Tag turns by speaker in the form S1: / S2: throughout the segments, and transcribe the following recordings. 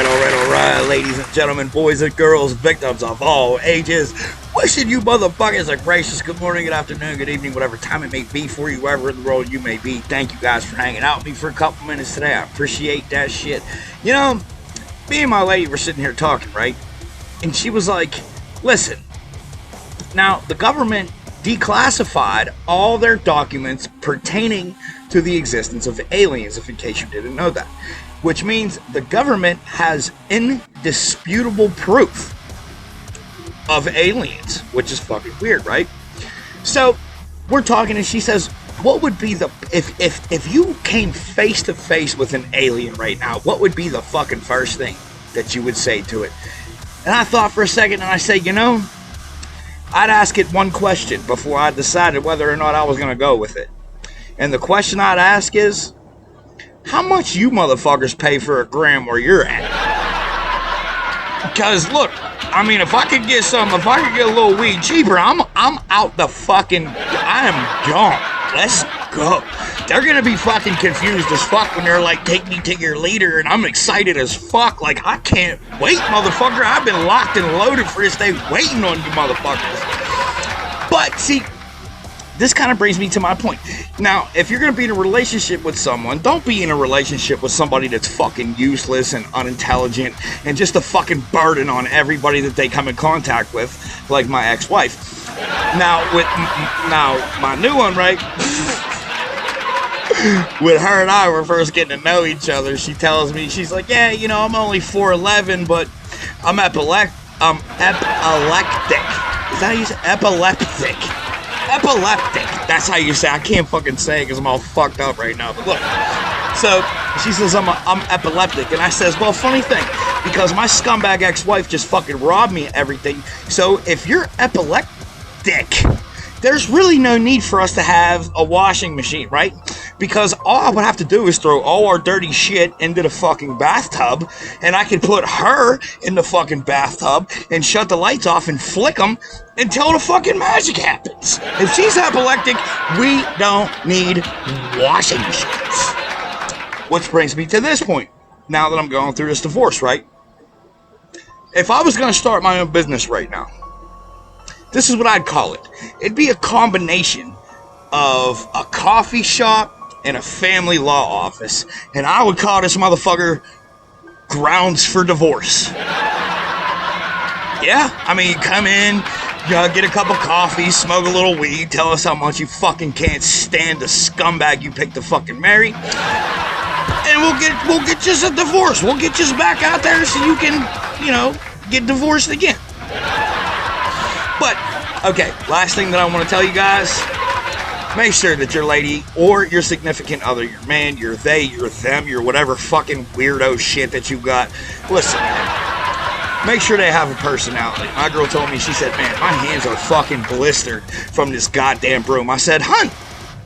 S1: Alright, ladies and gentlemen, boys and girls, victims of all ages, wishing you motherfuckers a gracious good morning, good afternoon, good evening, whatever time it may be for you, wherever in the world you may be. Thank you guys for hanging out with me for a couple minutes today. I appreciate that shit. You know, me and my lady were sitting here talking, right? And she was like, listen, now the government declassified all their documents pertaining to the existence of aliens, if in case you didn't know that. Which means the government has indisputable proof of aliens, which is fucking weird, right? So we're talking and she says, what would be the, if you came face to face with an alien right now, what would be the fucking first thing that you would say to it? And I thought for a second and I say, you know, I'd ask it one question before I decided whether or not I was going to go with it. And the question I'd ask is, how much you motherfuckers pay for a gram where you're at? Because look, I mean, if I could get a little weed cheaper, I'm out the fucking, I am gone. Let's go. They're gonna be fucking confused as fuck when they're like, take me to your leader, and I'm excited as fuck. Like, I can't wait, motherfucker. I've been locked and loaded for this day waiting on you motherfuckers. But see, this kind of brings me to my point. Now, if you're going to be in a relationship with someone, don't be in a relationship with somebody that's fucking useless and unintelligent and just a fucking burden on everybody that they come in contact with, like my ex-wife. Now, my new one, right? When her and I were first getting to know each other, she tells me, she's like, yeah, you know, I'm only 4'11", but I'm epileptic. Is that how you say? Epileptic. That's how you say. I can't fucking say it because I'm all fucked up right now. But look, so she says I'm epileptic, and I says, well, funny thing, because my scumbag ex-wife just fucking robbed me of everything. So if you're epileptic, there's really no need for us to have a washing machine, right? Because all I would have to do is throw all our dirty shit into the fucking bathtub, and I could put her in the fucking bathtub and shut the lights off and flick them until the fucking magic happens. If she's epileptic, we don't need washing machines. Which brings me to this point. Now that I'm going through this divorce, right? If I was going to start my own business right now, this is what I'd call it. It'd be a combination of a coffee shop and a family law office. And I would call this motherfucker Grounds for Divorce. Yeah, I mean, come in, get a cup of coffee, smoke a little weed, tell us how much you fucking can't stand the scumbag you picked to fucking marry. And we'll get you a divorce. We'll get you back out there so you can, you know, get divorced again. But, okay, last thing that I want to tell you guys, make sure that your lady or your significant other, your man, your they, your them, your whatever fucking weirdo shit that you got, listen, man, make sure they have a personality. My girl told me, she said, man, my hands are fucking blistered from this goddamn broom. I said, hun,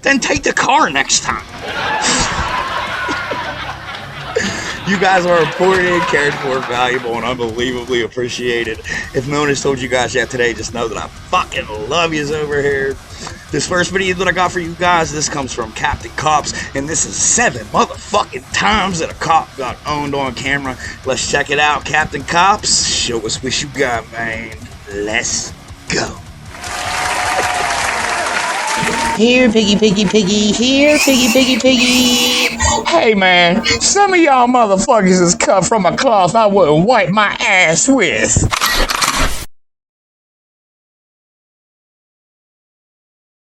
S1: then take the car next time. You guys are important, cared for, valuable, and unbelievably appreciated. If no one has told you guys yet today, just know that I fucking love yous over here. This first video that I got for you guys, this comes from Captain Cops, and this is 7 motherfucking times that a cop got owned on camera. Let's check it out, Captain Cops. Show us what you got, man. Let's go.
S2: Here, piggy, piggy, piggy. Here, piggy, piggy, piggy.
S3: Hey, man, some of y'all motherfuckers is cut from a cloth I wouldn't wipe my ass with.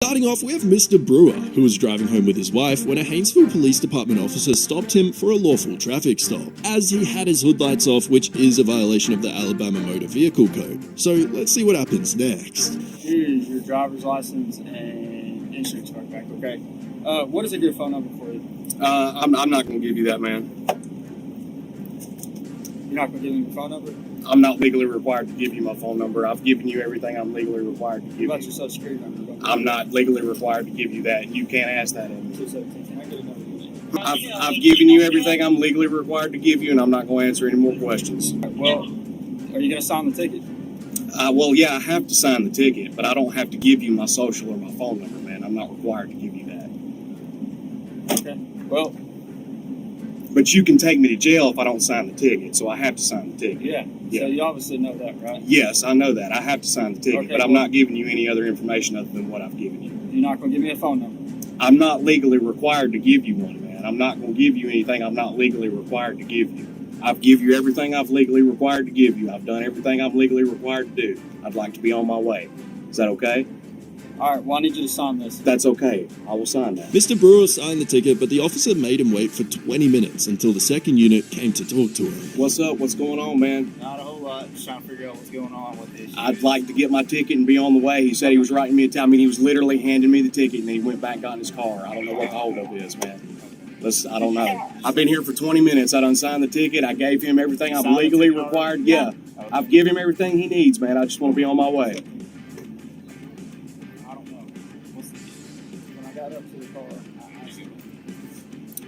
S4: Starting off, we have Mr. Brewer, who was driving home with his wife when a Haynesville Police Department officer stopped him for a lawful traffic stop, as he had his hood lights off, which is a violation of the Alabama Motor Vehicle Code. So let's see what happens next.
S5: Here's your driver's license and insurance card back, okay? What is a good phone number for you?
S6: I'm not going to give you that, man.
S5: You're not going to give me your phone number?
S6: I'm not legally required to give you my phone number. I've given you everything I'm legally required to give you.
S5: What about your social security number?
S6: I'm not legally required to give you that. You can't ask that of me.
S5: 217. Can I get a number?
S6: I've given you everything I'm legally required to give you, and I'm not going to answer any more questions.
S5: Well, are you going to sign the ticket?
S6: Well, yeah, I have to sign the ticket, but I don't have to give you my social or my phone number, man. I'm not required to give you that.
S5: Okay. Well,
S6: But you can take me to jail if I don't sign the ticket, so I have to sign the ticket.
S5: Yeah. So you obviously know that, right?
S6: Yes, I know that. I have to sign the ticket,
S5: Okay,
S6: but I'm
S5: well-
S6: not giving you any other information other than what I've given you.
S5: You're not going to give me a phone number.
S6: I'm not legally required to give you one, man. I'm not going to give you anything I'm not legally required to give you. I've give you everything I've legally required to give you. I've done everything I'm legally required to do. I'd like to be on my way. Is that okay?
S5: All right, well, I need you to sign this.
S6: That's okay. I will sign that.
S4: Mr. Brewer signed the ticket, but the officer made him wait for 20 minutes until the second unit came to talk to him.
S6: What's up? What's going on, man?
S5: Not a whole lot. Just trying to figure out what's going on with this.
S6: I'd like to get my ticket and be on the way. He said he was writing me a time. I mean, he was literally handing me the ticket, and then he went back and got in his car. I don't know what the holdup is, man. I don't know. I've been here for 20 minutes. I done signed the ticket. I gave him everything I'm legally required. Yeah. I've given him everything he needs, man. I just want to be on my way.
S5: I don't know. When I got up to the car,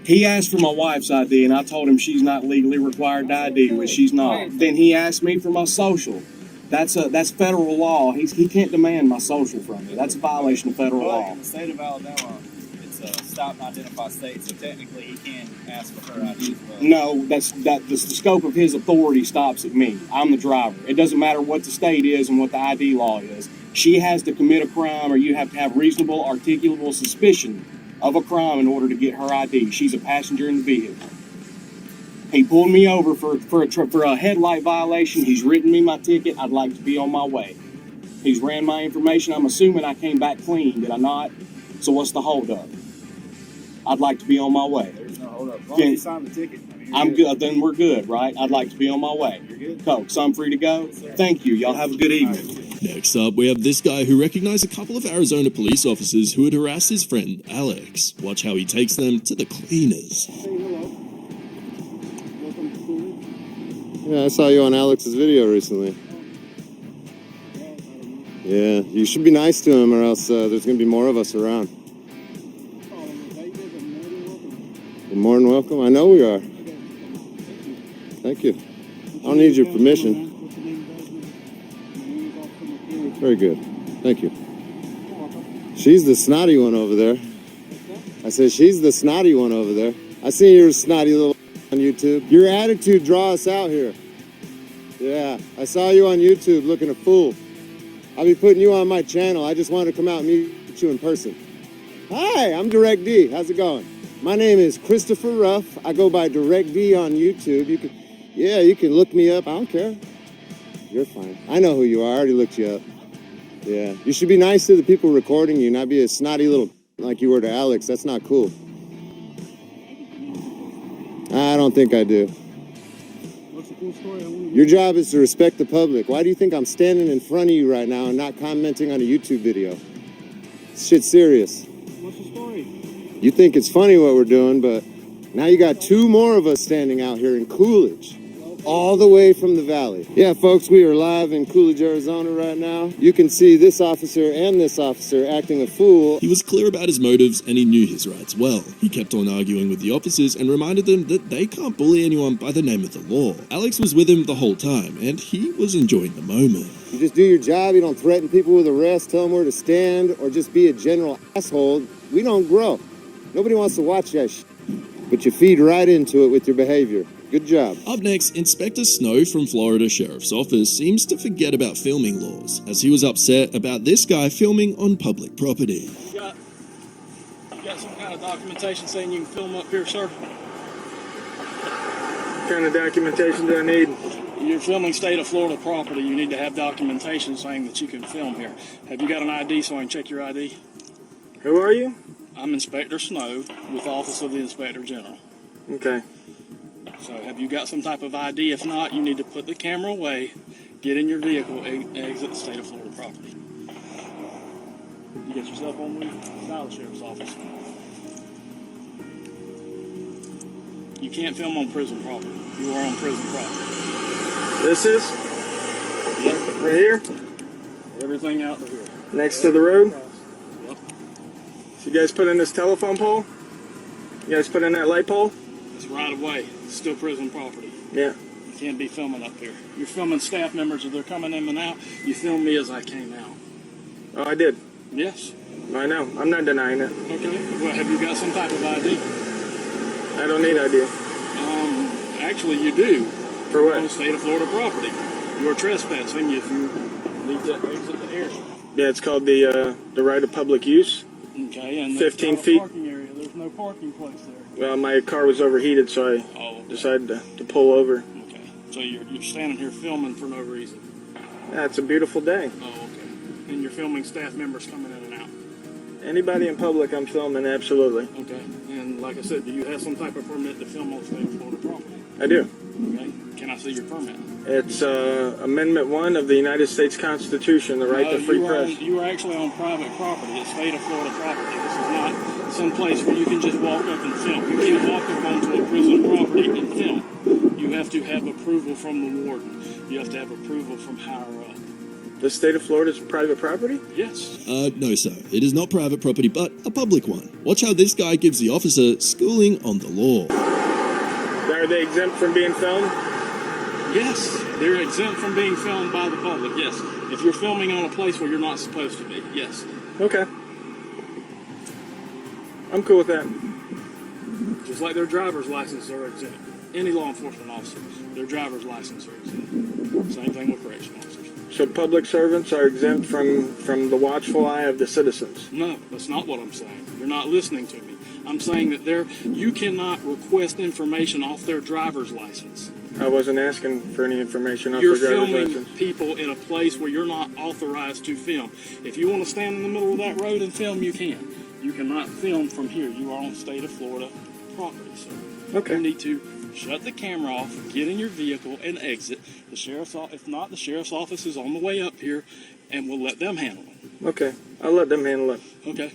S6: He asked for my wife's ID, and I told him she's not legally required to ID, which she's not. Then he asked me for my social. That's federal law. He can't demand my social from me. That's a violation of federal law.
S5: in the state of Alabama, it's a stop and identify state, so technically he can ask for her ID as well.
S6: No, the scope of his authority stops at me. I'm the driver. It doesn't matter what the state is and what the ID law is. She has to commit a crime, or you have to have reasonable, articulable suspicion of a crime in order to get her ID. She's a passenger in the vehicle. He pulled me over for a headlight violation. He's written me my ticket. I'd like to be on my way. He's ran my information. I'm assuming I came back clean. Did I not? So what's the holdup? I'd like to be on my way.
S5: There's no hold up. As long as you sign the ticket, I mean,
S6: I'm good. Then we're good, right? I'd like to be on my way.
S5: You're good.
S6: Coke, so I'm free to go? Thank you. Y'all have a good evening.
S4: Next up, we have this guy who recognized a couple of Arizona police officers who had harassed his friend Alex. Watch how he takes them to the cleaners.
S7: Yeah, I saw you on Alex's video recently. Yeah, you should be nice to him, or else there's going to be more of us around. You're more than welcome. I know we are. Thank you. I don't need your permission. Very good. Thank you. She's the snotty one over there. I said she's the snotty one over there. I see your snotty little on YouTube. Your attitude draw us out here. Yeah, I saw you on YouTube looking a fool. I'll be putting you on my channel. I just wanted to come out and meet you in person. Hi, I'm Direct D. How's it going? My name is Christopher Ruff. I go by Direct D on YouTube. You can look me up. I don't care. You're fine. I know who you are. I already looked you up. Yeah, you should be nice to the people recording you, not be a snotty little like you were to Alex. That's not cool. I don't think I do.
S5: What's the cool story?
S7: Your job is to respect the public. Why do you think I'm standing in front of you right now and not commenting on a YouTube video? This shit's serious.
S5: What's the story?
S7: You think it's funny what we're doing, but now you got two more of us standing out here in Coolidge. All the way from the valley. Yeah, folks, we are live in Coolidge, Arizona right now. You can see this officer and this officer acting a fool.
S4: He was clear about his motives and he knew his rights well. He kept on arguing with the officers and reminded them that they can't bully anyone by the name of the law. Alex was with him the whole time and he was enjoying the moment.
S7: You just do your job, you don't threaten people with arrest, tell them where to stand, or just be a general asshole. We don't grow. Nobody wants to watch that shit. But you feed right into it with your behavior. Good job.
S4: Up next, Inspector Snow from Florida Sheriff's Office seems to forget about filming laws, as he was upset about this guy filming on public property.
S8: You got some kind of documentation saying you can film up here, sir?
S5: What kind of documentation do I need?
S8: You're filming state of Florida property. You need to have documentation saying that you can film here. Have you got an ID so I can check your ID?
S5: Who are you?
S8: I'm Inspector Snow with the Office of the Inspector General.
S5: Okay.
S8: So have you got some type of ID? If not, you need to put the camera away, get in your vehicle, exit the state of Florida property. You get yourself on the Dallas Sheriff's Office. You can't film on prison property. You are on prison property.
S5: This is?
S8: Yep.
S5: Right here?
S8: Everything out to here.
S5: Next to the road?
S8: Yep.
S5: So you guys put in this telephone pole? You guys put in that light pole?
S8: It's right away. It's still prison property.
S5: Yeah.
S8: You can't be filming up here. You're filming staff members as they're coming in and out. You film me as I came out.
S5: Oh, I did.
S8: Yes.
S5: I know. I'm not denying it.
S8: Okay. Well, have you got some type of ID?
S5: I don't need ID.
S8: Actually, you do.
S6: For what?
S8: On state of Florida property. You are trespassing if you need to exit the area.
S6: Yeah, it's called the right of public use.
S8: Okay, and
S6: 15
S8: that's not
S6: feet.
S8: a parking area. There's no parking place there.
S6: Well, my car was overheated, so I decided to pull over.
S8: Okay. So you're standing here filming for no reason.
S6: Yeah, it's a beautiful day.
S8: Oh, okay. And you're filming staff members coming in and out.
S6: Anybody in public, I'm filming, absolutely.
S8: Okay. And like I said, do you have some type of permit to film on state of Florida property?
S6: I do.
S8: Okay. Can I see your permit?
S6: It's Amendment 1 of the United States Constitution, the right to free press.
S8: You are actually on private property. It's state of Florida property. This is not some place where you can just walk up and film. You can't walk up onto a prison property and film. You have to have approval from the warden. You have to have approval from higher up.
S6: The state of Florida is private property?
S8: Yes.
S4: No, sir. It is not private property, but a public one. Watch how this guy gives the officer schooling on the law.
S6: Are they exempt from being filmed?
S8: Yes, they're exempt from being filmed by the public, yes. If you're filming on a place where you're not supposed to be, yes.
S6: Okay. I'm cool with that.
S8: Just like their driver's license are exempt. Any law enforcement officers, their driver's license are exempt. Same thing with correctional officers.
S6: So public servants are exempt from the watchful eye of the citizens?
S8: No, that's not what I'm saying. You're not listening to me. I'm saying that you cannot request information off their driver's license.
S6: I wasn't asking for any information off
S8: You're
S6: their driver's
S8: filming
S6: license.
S8: people in a place where you're not authorized to film. If you want to stand in the middle of that road and film, you can. You cannot film from here. You are on state of Florida property, sir.
S6: Okay.
S8: You need to shut the camera off, get in your vehicle, and exit. If not, the sheriff's office is on the way up here, and we'll let them handle it.
S6: Okay. I'll let them handle it.
S8: Okay.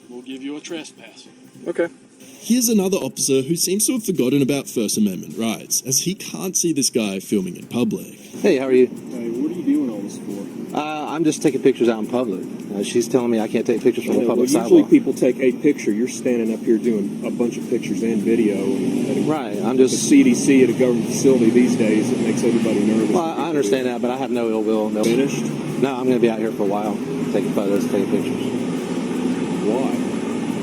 S8: We'll give you a trespass.
S6: Okay.
S4: Here's another officer who seems to have forgotten about First Amendment rights, as he can't see this guy filming in public.
S9: Hey, how are you?
S5: Hey, what are you doing all this for?
S9: I'm just taking pictures out in public. She's telling me I can't take pictures from the public
S5: usually
S9: sidewalk.
S5: people take a picture. You're standing up here doing a bunch of pictures and video.
S9: Right, I'm just...
S5: The CDC at a government facility these days, it makes everybody nervous.
S9: Well, I understand that, but I have no ill will. No.
S5: Finished?
S9: No, I'm going to be out here for a while, taking photos, taking pictures.
S5: Why?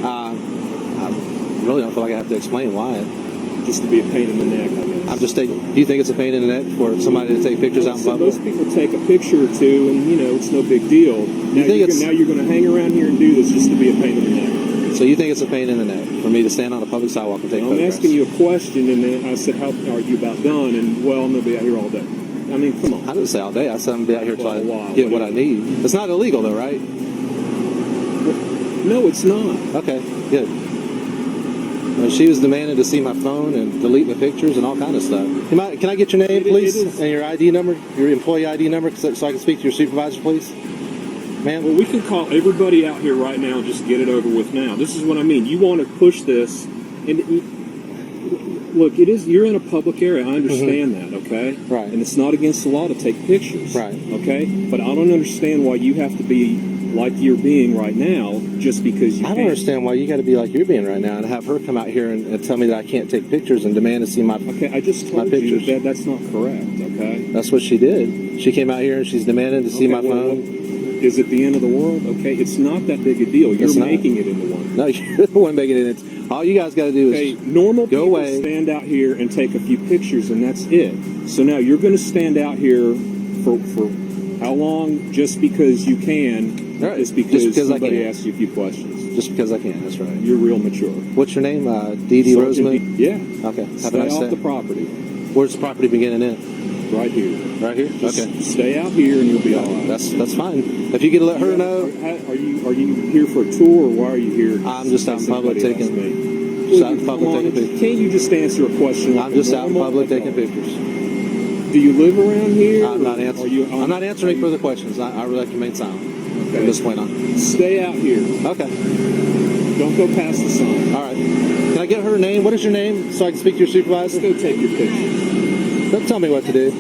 S9: I really don't feel like I have to explain why.
S5: Just to be a pain in the neck, I guess.
S9: I'm just taking... Do you think it's a pain in the neck for somebody to take pictures out in public?
S5: Most people take a picture or two, and, it's no big deal. Now you're going to hang around here and do this just to be a pain in the neck.
S9: So you think it's a pain in the neck for me to stand on a public sidewalk and take photographs?
S5: I'm asking you a question, and then I said, how are you about done? And, well, I'm going to be out here all day. I mean, come on.
S9: I didn't say all day. I said I'm going to be out here until I get what I need. It's not illegal, though, right?
S5: No, it's not.
S9: Okay, good. She was demanding to see my phone and delete my pictures and all kind of stuff. Can I get your name, please, and your ID number, your employee ID number, so I can speak to your supervisor, please? Ma'am?
S5: Well, we can call everybody out here right now and just get it over with now. This is what I mean. You want to push this, and look, you're in a public area. I understand that, okay?
S9: Right.
S5: And it's not against the law to take pictures.
S9: Right.
S5: Okay? But I don't understand why you have to be like you're being right now just because you
S9: I don't understand why you got to be like you're being right now and have her come out here and tell me that I can't take pictures and demand to see my
S5: Okay, I just told you that that's not correct, okay?
S9: That's what she did. She came out here and she's demanding to see my phone.
S5: Is it the end of the world? Okay, it's not that big a deal. You're making it into one.
S9: No, you're the one making it into. All you guys got to do is
S5: normal
S9: go
S5: people
S9: away.
S5: Stand out here and take a few pictures, and that's it. So now you're going to stand out here for how long? Just because you can.
S9: Right.
S5: Just because somebody
S9: I can.
S5: asked you a few questions.
S9: Just because I can. That's right.
S5: You're real mature.
S9: What's your name? D.D. Roseman?
S5: Yeah.
S9: Okay. Have
S5: Stay
S9: a nice
S5: off
S9: day.
S5: the property.
S9: Where's the property beginning in?
S5: Right here.
S9: Right here?
S5: Just
S9: okay.
S5: Stay out here and you'll be all right.
S9: That's fine. If you could let her know.
S5: Are you here for a tour or why are you here?
S9: I'm just out in public taking pictures.
S5: Can't you just answer a question?
S9: I'm just out in public taking pictures.
S5: Do you live around here?
S9: I'm not answering. I'm not answering further questions. I would like to remain silent.
S5: Okay.
S9: From this point on.
S5: Stay out here.
S9: Okay.
S5: Don't go past the sign.
S9: All right. Can I get her name? What is your name so I can speak to your supervisor?
S5: Let's go take your picture.
S9: Don't tell me what to do.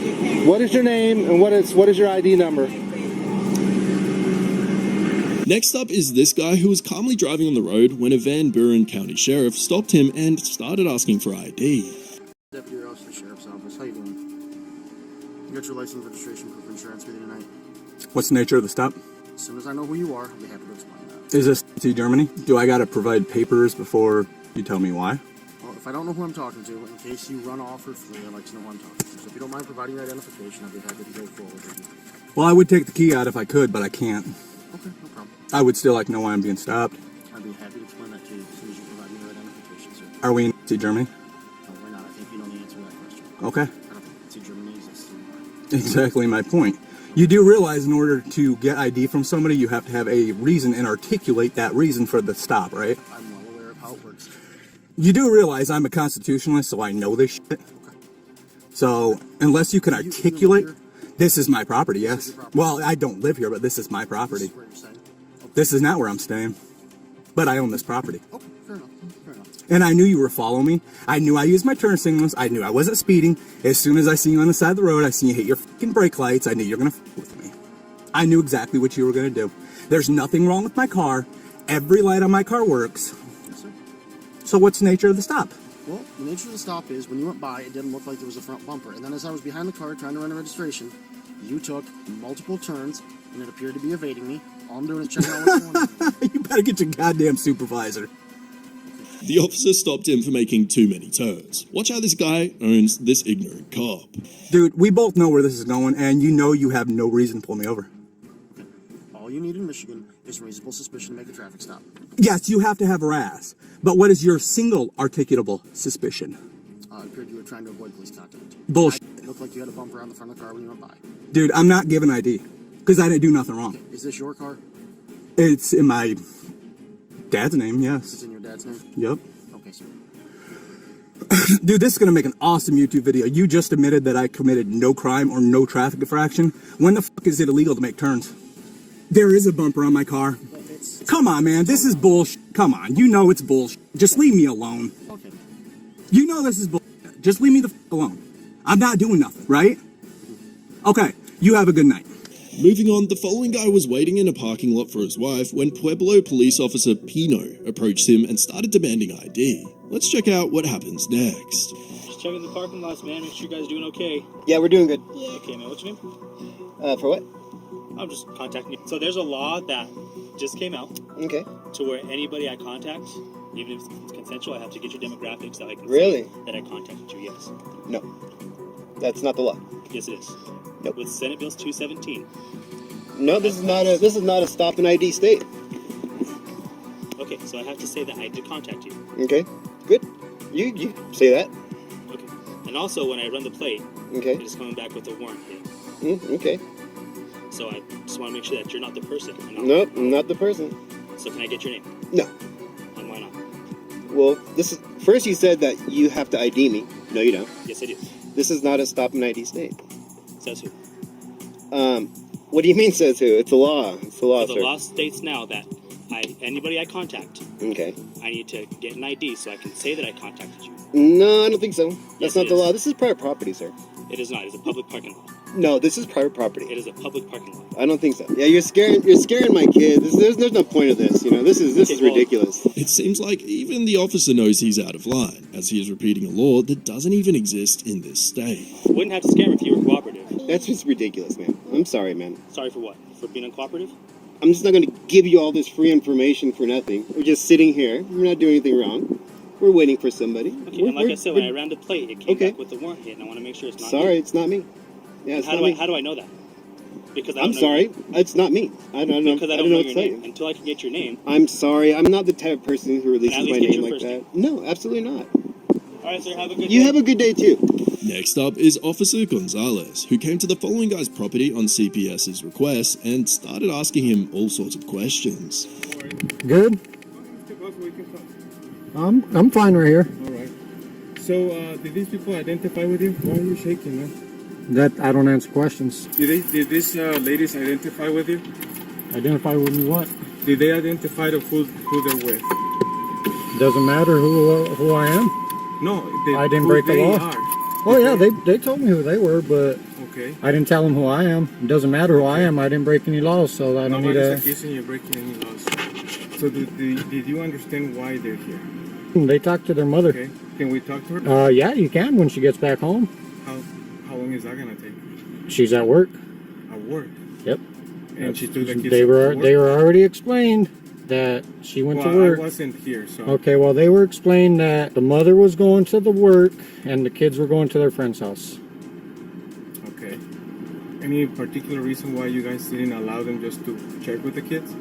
S9: What is your name and what is your ID number?
S4: Next up is this guy who was calmly driving on the road when a Van Buren County Sheriff stopped him and started asking for ID.
S10: Deputy Officer, Sheriff's Office. How you doing? You got your license, registration, proof of insurance with you tonight?
S11: What's the nature of the stop?
S10: As soon as I know who you are, I'll be happy to explain that.
S11: Is this Germany? Do I got to provide papers before you tell me why?
S10: Well, if if I don't know who I'm talking to, in case you run off or flee, I'd like to know who I'm talking to. So if you don't mind providing your identification, I'd be happy to go forward with you.
S11: Well, I would take the key out if I could, but I can't.
S10: Okay, no problem.
S11: I would still like to know why I'm being stopped.
S10: I'd be happy to explain that to you as soon as you provide me your identification, sir.
S11: Are we in Nazi Germany?
S10: No, we're not. I think you know the answer to that question.
S11: Okay.
S10: I don't think Nazi Germany exists anymore.
S11: Exactly my point. You do realize in order to get ID from somebody, you have to have a reason and articulate that reason for the stop, right?
S10: I'm well aware of how it works.
S11: You do realize I'm a constitutionalist, so I know this shit. So, unless you can articulate, this is my property, yes. Well, I don't live here, but this is my property. This is not where I'm staying. But I own this property.
S10: Okay, fair enough. Fair enough.
S11: And I knew you were following me. I knew I used my turn signals. I knew I wasn't speeding. As soon as I see you on the side of the road, I see you hit your fucking brake lights. I knew you were going to f with me. I knew exactly what you were going to do. There's nothing wrong with my car. Every light on my car works.
S10: Yes, sir.
S11: So what's the nature of the stop?
S10: Well, the nature of the stop is when you went by, it didn't look like there was a front bumper. And then as I was behind the car trying to run a registration, you took multiple turns, and it appeared to be evading me. All I'm doing is checking out what's going on.
S11: You better get your goddamn supervisor.
S4: The officer stopped him for making too many turns. Watch how this guy owns this ignorant cop.
S11: Dude, we both know where this is going, and you know you have no reason to pull me over.
S10: All you need in Michigan is reasonable suspicion to make a traffic stop.
S11: Yes, you have to have RAS. But what is your single articulable suspicion?
S10: It appeared you were trying to avoid police contact.
S11: Bullshit.
S10: It looked like you had a bumper on the front of the car when you went by.
S11: Dude, I'm not giving ID. Because I didn't do nothing wrong.
S10: Is this your car?
S11: It's in my dad's name, yes.
S10: It's in your dad's name?
S11: Yep.
S10: Okay, sir.
S11: Dude, this is going to make an awesome YouTube video. You just admitted that I committed no crime or no traffic infraction. When the fuck is it illegal to make turns? There is a bumper on my car. Come on, man. This is bullshit. Come on. You know it's bullshit. Just leave me alone.
S10: Okay.
S11: You know this is bullshit. Just leave me the fuck alone. I'm not doing nothing, right? Okay. You have a good night.
S4: Moving on, the following guy was waiting in a parking lot for his wife when Pueblo police officer Pino approached him and started demanding ID. Let's check out what happens next.
S12: Just checking the parking lots, man. Make sure you guys doing okay.
S13: Yeah, we're doing good.
S12: Okay, man. What's your name?
S13: For what?
S12: I'm just contacting you. So there's a law that just came out.
S13: Okay.
S12: To where anybody I contact, even if it's consensual, I have to get your demographics so I can
S13: Really?
S12: say that I contacted you. Yes.
S13: No. That's not the law.
S12: Yes, it is.
S13: Nope.
S12: With Senate Bill 217.
S13: No, this is not a stop and ID state.
S12: Okay, so I have to say that I did contact you.
S13: Okay. Good. You say that.
S12: Okay. And also when I run the plate,
S13: Okay.
S12: it is coming back with a warrant hit.
S13: Okay.
S12: So I just want to make sure that you're not the person.
S13: Nope, I'm not the person.
S12: So can I get your name?
S13: No.
S12: And why not?
S13: Well, this is first you said that you have to ID me. No, you don't.
S12: Yes, I do.
S13: This is not a stop and ID state.
S12: Says who?
S13: What do you mean says who? It's a law. It's a law,
S12: So
S13: sir.
S12: the law states now that anybody I contact,
S13: Okay.
S12: I need to get an ID so I can say that I contacted you.
S13: No, I don't think so. That's
S12: Yes,
S13: not
S12: it
S13: the
S12: is.
S13: law. This is private property, sir.
S12: It is not. It's a public parking lot.
S13: No, this is private property.
S12: It is a public parking lot.
S13: I don't think so. Yeah, you're scaring my kid. There's no point of this. You know, this is ridiculous.
S4: It seems like even the officer knows he's out of line, as he is repeating a law that doesn't even exist in this state.
S12: Wouldn't have to scare him if you were cooperative.
S13: That's just ridiculous, man. I'm sorry, man.
S12: Sorry for what? For being uncooperative?
S13: I'm just not going to give you all this free information for nothing. We're just sitting here. We're not doing anything wrong. We're waiting for somebody.
S12: Okay, and like I said, when I ran the plate, it came back with the warrant hit, and I want to make sure it's not
S13: Sorry,
S12: you.
S13: it's not me. Yeah, it's
S12: how
S13: not
S12: do
S13: me.
S12: How do I know that? Because I
S13: I'm
S12: don't know
S13: sorry.
S12: your name.
S13: It's not me. I don't know.
S12: Because I
S13: I
S12: don't
S13: don't
S12: know
S13: know what
S12: your
S13: to
S12: name.
S13: say.
S12: Until I can get your name.
S13: I'm sorry. I'm not the type of person who releases
S12: Can I at
S13: my
S12: least get
S13: name
S12: your
S13: like
S12: first
S13: that. No, absolutely not.
S12: All right, sir. Have a good day.
S13: You have a good day too.
S4: Next up is Officer Gonzalez, who came to the following guy's property on CPS's request and started asking him all sorts of questions.
S14: Good. I'm fine right here.
S15: All right. So, did these people identify with you? Why are you shaking, man?
S14: That I don't answer questions.
S15: Did these ladies identify with you?
S14: Identify with me what?
S15: Did they identify who they're with?
S14: Doesn't matter who I am.
S15: No,
S14: I didn't break the law.
S15: Are.
S14: Oh yeah, they told me who they were, but
S15: Okay.
S14: I didn't tell them who I am. It doesn't matter who I am. I didn't break any laws, so I don't need
S15: Nobody's
S14: to.
S15: accusing you of breaking any laws. So, did you understand why they're here?
S14: They talked to their mother.
S15: Okay. Can we talk to her?
S14: Yeah, you can when she gets back home.
S15: How long is that gonna take?
S14: She's at work.
S15: At work.
S14: Yep.
S15: And she took the kids
S14: They
S15: to
S14: were
S15: work?
S14: already explained. that she went
S15: Well,
S14: to work.
S15: I wasn't here, so.
S14: Okay, well, they were explaining that the mother was going to the work and the kids were going to their friend's house.
S15: Okay. Any particular reason why you guys didn't allow them just to check with the kids?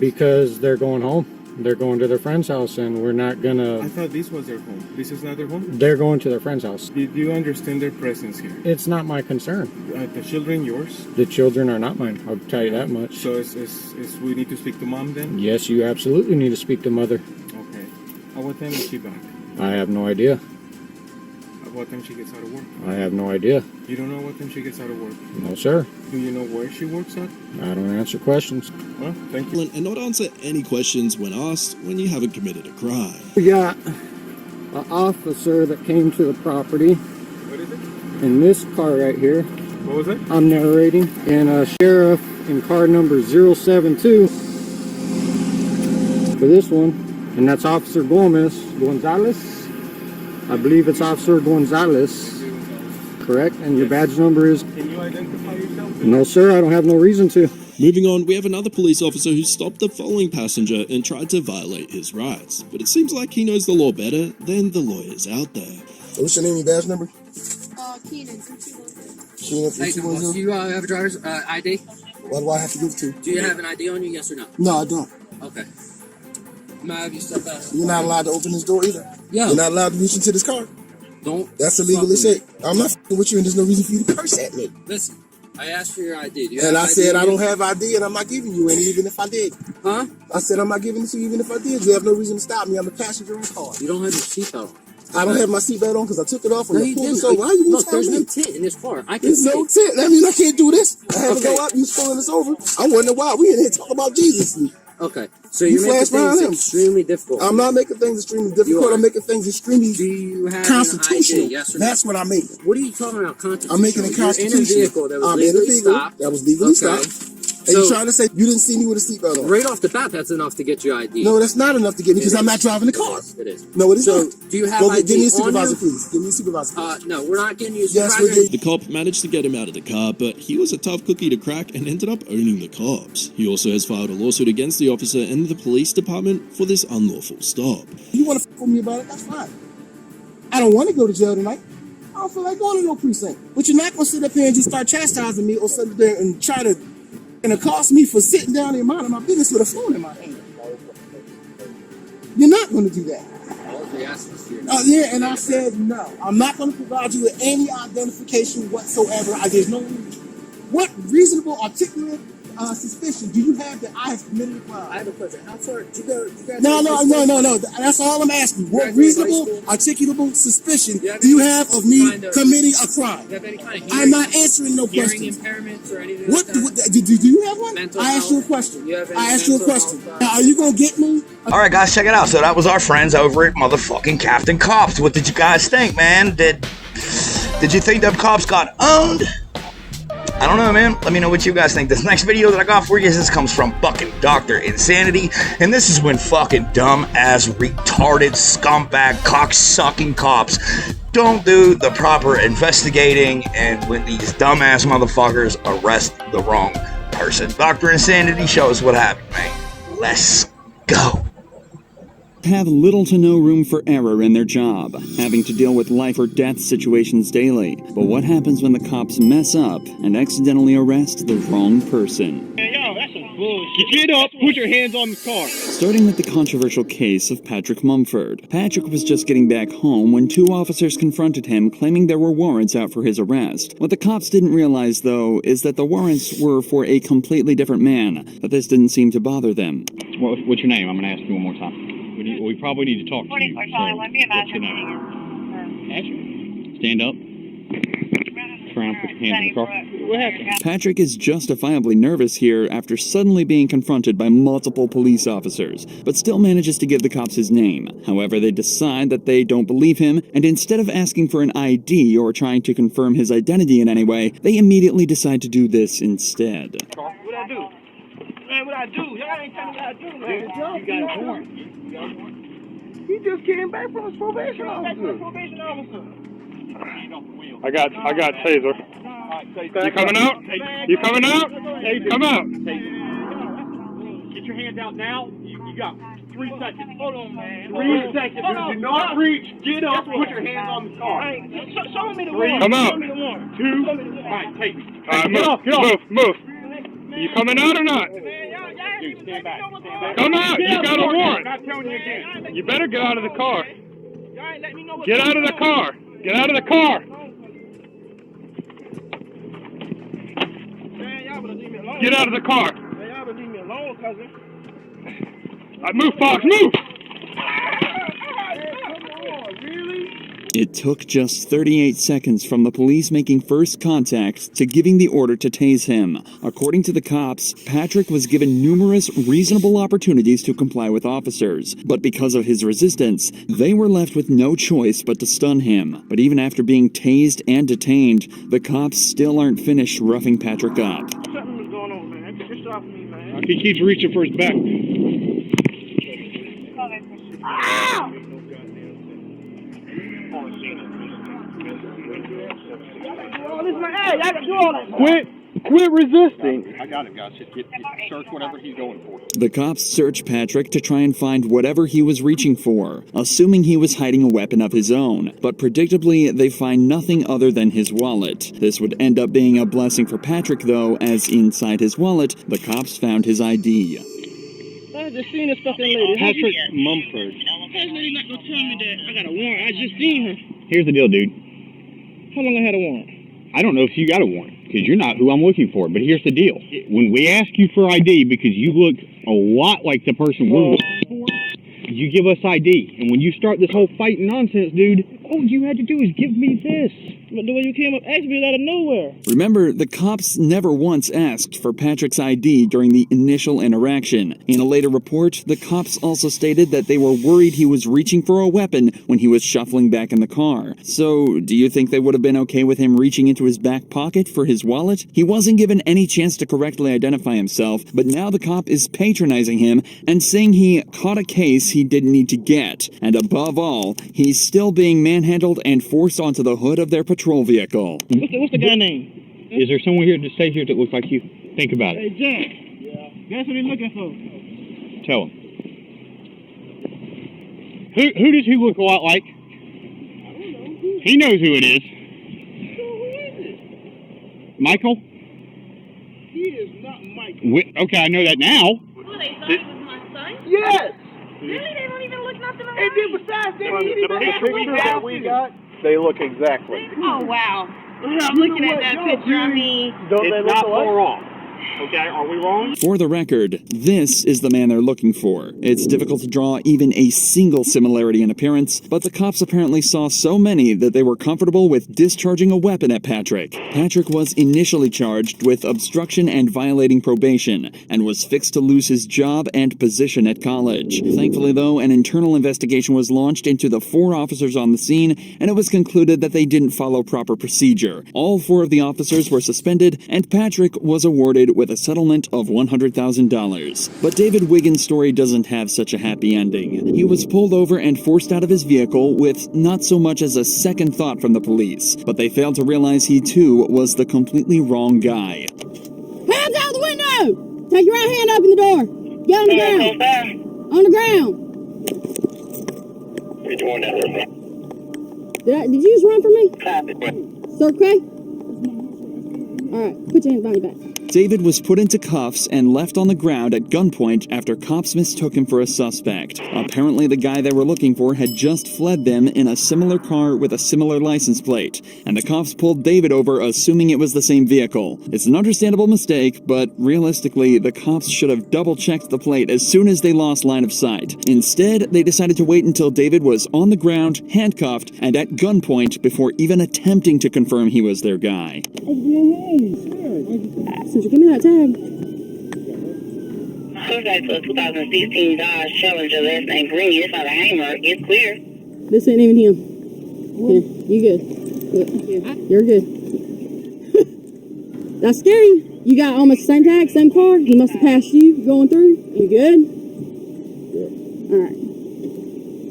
S14: Because they're going home. They're going to their friend's house, and we're not gonna.
S15: I thought this was their home. This is not their home?
S14: They're going to their friend's house.
S15: Did you understand their presence here?
S14: It's not my concern.
S15: The children yours?
S14: The children are not mine. I'll tell you that much.
S15: So we need to speak to mom then?
S14: Yes, you absolutely need to speak to mother.
S15: Okay. At what time is she back?
S14: I have no idea.
S15: At what time she gets out of work?
S14: I have no idea.
S15: You don't know what time she gets out of work?
S14: No, sir.
S15: Do you know where she works at?
S14: I don't answer questions.
S15: Well, thank you.
S4: And not answer any questions when asked when you haven't committed a crime.
S14: We got an officer that came to the property.
S15: What is it?
S14: In this car right here.
S15: What was it?
S14: I'm narrating. And a sheriff in car number 072 for this one. And that's Officer Gonzalez. I believe it's Officer Gonzalez. Correct? And your badge number is?
S15: Can you identify yourself?
S14: No, sir. I don't have no reason to.
S4: Moving on, we have another police officer who stopped the following passenger and tried to violate his rights. But it seems like he knows the law better than the lawyers out there.
S16: What's your name and badge number?
S17: Kenan.
S16: Kenan, 3210.
S17: Do you have a driver's ID?
S16: Why do I have to give it to you?
S17: Do you have an ID on you, yes or no?
S16: No, I don't.
S17: Okay. May I have you step out?
S16: You're not allowed to open this door either.
S17: Yeah.
S16: You're not allowed to reach into this car.
S17: Don't.
S16: That's illegal as shit. I'm not f***ing with you, and there's no reason for you to curse at me.
S17: Listen, I asked for your ID. Do you
S16: And
S17: have
S16: I said I
S17: ID?
S16: don't have ID, and I'm not giving you any, even if I did.
S17: Huh?
S16: I said I'm not giving it to you, even if I did. You have no reason to stop me. I'm a passenger in the car.
S17: You don't have your seatbelt on.
S16: I don't have my seatbelt on because I took it off when
S17: No,
S16: I
S17: you
S16: pulled
S17: didn't.
S16: this over. How you
S17: Look,
S16: gonna
S17: there's
S16: tell me?
S17: no tint in this car. I can
S16: There's
S17: see
S16: no
S17: it.
S16: tent. That means I can't do this. I had to
S17: Okay.
S16: go out and you pulling us over. I'm wondering why we in here talking about Jesus.
S17: Okay, so
S16: You
S17: you're making
S16: flash behind
S17: things
S16: him.
S17: extremely difficult.
S16: I'm not making things extremely
S17: You
S16: difficult.
S17: are.
S16: I'm making things extremely
S17: Do you have
S16: constitutional.
S17: an ID, yes or no?
S16: That's what I'm making.
S17: What are you talking about? Constitutional?
S16: I'm making it
S17: You're in a
S16: constitutional.
S17: vehicle that was
S16: I'm in a
S17: legally
S16: vehicle
S17: stopped.
S16: that was legally
S17: Okay.
S16: stopped. And you're trying to say you didn't see me with a seatbelt on.
S17: Right off the bat, that's enough to get you ID.
S16: No, that's not enough to get me because
S17: It
S16: I'm not
S17: is.
S16: driving the car.
S17: It is.
S16: No, it is
S17: So,
S16: not.
S17: do you have
S16: Go
S17: ID
S16: give me a
S17: on
S16: supervisor,
S17: you?
S16: please. Give me a supervisor. Please.
S17: No, we're not getting you a
S16: Yes,
S17: supervisor.
S16: we're getting.
S4: The cop managed to get him out of the car, but he was a tough cookie to crack and ended up owning the cops. He also has filed a lawsuit against the officer and the police department for this unlawful stop.
S16: You want to f with me about it? That's fine. I don't want to go to jail tonight. I don't feel like going to no precinct. But you're not going to sit up here and just start chastising me or sit there and try to and accost me for sitting down and minding my business with a phone in my hand. You're not going to do that. Yeah, and I said no. I'm not going to provide you with any identification whatsoever. There's no. What reasonable, articulate suspicion do you have that I have committed a crime? I have a question. How far? No. That's all I'm asking. What reasonable, articulable suspicion do you have of me committing a crime?
S17: Do you have any kind of
S16: I'm not answering no
S17: hearing
S16: questions.
S17: impairments or anything
S16: What
S17: like that?
S16: do you have one?
S17: Mental
S16: I asked you a
S17: health?
S16: question.
S17: You have any
S16: I asked you a
S17: mental
S16: question.
S17: health?
S16: Now, are you gonna get me?
S1: All right, guys, check it out. So that was our friends over at motherfucking Captain Cops. What did you guys think, man? Did you think them cops got owned? I don't know, man. Let me know what you guys think. This next video that I got for you, this comes from fucking Dr. Insanity. And this is when fucking dumb-ass, retarded, scumbag, cock-sucking cops don't do the proper investigating, and when these dumbass motherfuckers arrest the wrong person. Dr. Insanity, show us what happened, man. Let's go.
S18: Have little to no room for error in their job, having to deal with life or death situations daily. But what happens when the cops mess up and accidentally arrest the wrong person?
S19: Yo, that's some bullshit. Get up, put your hands on the car.
S18: Starting with the controversial case of Patrick Mumford. Patrick was just getting back home when two officers confronted him claiming there were warrants out for his arrest. What the cops didn't realize, though, is that the warrants were for a completely different man, but this didn't seem to bother them.
S19: What's your name? I'm going to ask you one more time. We probably need to talk to you. So, what's your name? Stand up. Turn around, put your hands in the car. What happened?
S18: Patrick is justifiably nervous here after suddenly being confronted by multiple police officers, but still manages to give the cops his name. However, they decide that they don't believe him, and instead of asking for an ID or trying to confirm his identity in any way, they immediately decide to do this instead.
S19: What I do? Man, what I do? Y'all ain't telling me what I do, man. You got a warrant. He just came back from his probation officer. I got taser. You coming out? You coming out? Hey, come out.
S12: Get your hands out now. You
S19: You got 3 seconds. Hold on, man. 3 seconds. Do not reach. Get up. Put your hands on the car. Hey, show me the warrant.
S15: Come out.
S19: Show me the warrant.
S15: 2.
S19: Show me the warrant. All right, take me.
S15: Get off. Move. You coming out or not?
S19: Dude, stand back.
S15: Come out. You got a warrant.
S19: I'm not telling you again.
S15: You better get out of the car.
S19: Y'all ain't let me know what's
S15: Get out of the car. Get out of the car.
S19: Man, y'all better leave me alone.
S15: Get out of the car.
S19: Man, y'all better leave me alone, cousin.
S15: Move, Fox. Move.
S18: It took just 38 seconds from the police making first contact to giving the order to tase him. According to the cops, Patrick was given numerous reasonable opportunities to comply with officers, but because of his resistance, they were left with no choice but to stun him. But even after being tased and detained, the cops still aren't finished roughing Patrick up.
S19: Something was going on, man. Just off me, man.
S15: He keeps reaching for his back.
S19: Ah!
S15: Quit resisting.
S6: I got it, guys. Just search whatever he's going for.
S18: The cops searched Patrick to try and find whatever he was reaching for, assuming he was hiding a weapon of his own. But predictably, they find nothing other than his wallet. This would end up being a blessing for Patrick, though, as inside his wallet, the cops found his ID.
S19: I just seen this fucking lady.
S6: Patrick Mumford.
S19: This lady not gonna tell me that I got a warrant. I just seen her.
S6: Here's the deal, dude.
S19: How long I had a warrant?
S6: I don't know if you got a warrant, because you're not who I'm looking for, but here's the deal. When we ask you for ID, because you look a lot like the person we're looking for, you give us ID. And when you start this whole fighting nonsense, dude, all you had to do is give me this.
S19: But the way you came up asked me out of nowhere.
S18: Remember, the cops never once asked for Patrick's ID during the initial interaction. In a later report, the cops also stated that they were worried he was reaching for a weapon when he was shuffling back in the car. So, do you think they would have been okay with him reaching into his back pocket for his wallet? He wasn't given any chance to correctly identify himself, but now the cop is patronizing him and saying he caught a case he didn't need to get. And above all, he's still being manhandled and forced onto the hood of their patrol vehicle.
S19: What's the guy name?
S6: Is there someone here to stay here that looks like you? Think about
S19: Hey,
S6: it.
S19: Jack. Yeah. That's what he's looking for.
S6: Tell him. Who does he look a lot like?
S19: I don't know.
S6: He knows who it is.
S19: So who is it?
S6: Michael?
S19: He is not Michael.
S6: Okay, I know that now.
S20: Well, they thought it was my son?
S19: Yes!
S20: Really? They don't even look nothing alike?
S19: And then besides that, he didn't even have
S5: pictures that we got, they look exactly.
S20: Oh, wow. I'm looking at that picture. I mean...
S5: Don't they
S6: It's
S5: look
S6: not
S5: alike?
S6: far wrong. Okay, are we wrong?
S18: For the record, this is the man they're looking for. It's difficult to draw even a single similarity in appearance, but the cops apparently saw so many that they were comfortable with discharging a weapon at Patrick. Patrick was initially charged with obstruction and violating probation, and was fixed to lose his job and position at college. Thankfully, though, an internal investigation was launched into the 4 officers on the scene, and it was concluded that they didn't follow proper procedure. All 4 of the officers were suspended, and Patrick was awarded with a settlement of $100,000. But David Wiggins' story doesn't have such a happy ending. He was pulled over and forced out of his vehicle with not so much as a second thought from the police, but they failed to realize he too was the completely wrong guy.
S21: Hands out the window! Take your right hand up in the door. Get on the ground. On the ground. Did you just run from me? Sir Craig? Alright, put your hands behind your back.
S18: David was put into cuffs and left on the ground at gunpoint after cops mistook him for a suspect. Apparently, the guy they were looking for had just fled them in a similar car with a similar license plate, and the cops pulled David over assuming it was the same vehicle. It's an understandable mistake, but realistically, the cops should have double-checked the plate as soon as they lost line of sight. Instead, they decided to wait until David was on the ground, handcuffed, and at gunpoint before even attempting to confirm he was their guy.
S21: Since you give me that tag.
S20: Suspect for 2016 Dodge Challenger, last name Green. It's not a hanger. It's clear.
S21: This ain't even him. Yeah, you good. You're good. That's scary. You got almost the same tag, same car. He must have passed you going through. You good? All right.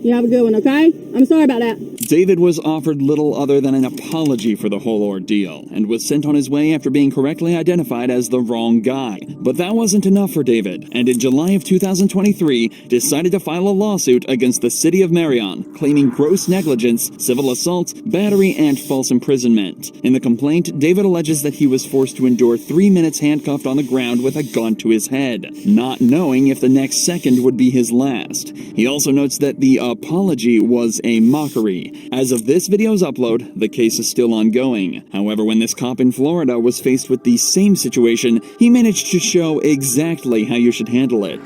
S21: You have a good one, okay? I'm sorry about that.
S18: David was offered little other than an apology for the whole ordeal and was sent on his way after being correctly identified as the wrong guy. But that wasn't enough for David, and in July of 2023 decided to file a lawsuit against the city of Marion, claiming gross negligence, civil assault, battery, and false imprisonment. In the complaint, David alleges that he was forced to endure 3 minutes handcuffed on the ground with a gun to his head, not knowing if the next second would be his last. He also notes that the apology was a mockery. As of this video's upload, the case is still ongoing. However, when this cop in Florida was faced with the same situation, he managed to show exactly how you should handle it.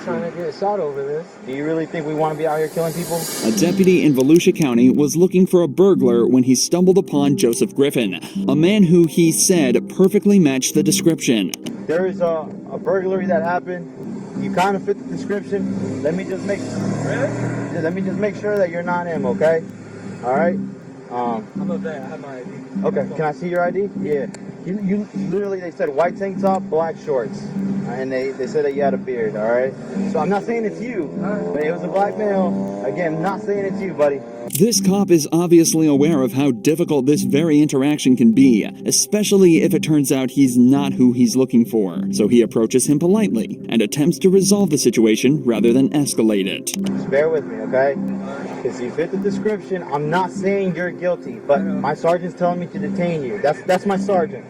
S2: Trying to get shot over this. Do you really think we want to be out here killing people?
S18: A deputy in Volusia County was looking for a burglar when he stumbled upon Joseph Griffin, a man who he said perfectly matched the description.
S2: There is a burglary that happened. You kind of fit the description. Let me just make sure that you're not him, okay? All right.
S22: I'm a vet. I have my ID.
S2: Okay. Can I see your ID? Yeah. You literally, they said white tank top, black shorts, and they said that you had a beard. All right. So I'm not saying it's you, but it was a black male. Again, not saying it's you, buddy.
S18: This cop is obviously aware of how difficult this very interaction can be, especially if it turns out he's not who he's looking for. So he approaches him politely and attempts to resolve the situation rather than escalate it.
S2: Just bear with me, okay? Because you fit the description. I'm not saying you're guilty, but my sergeant's telling me to detain you. That's my sergeant.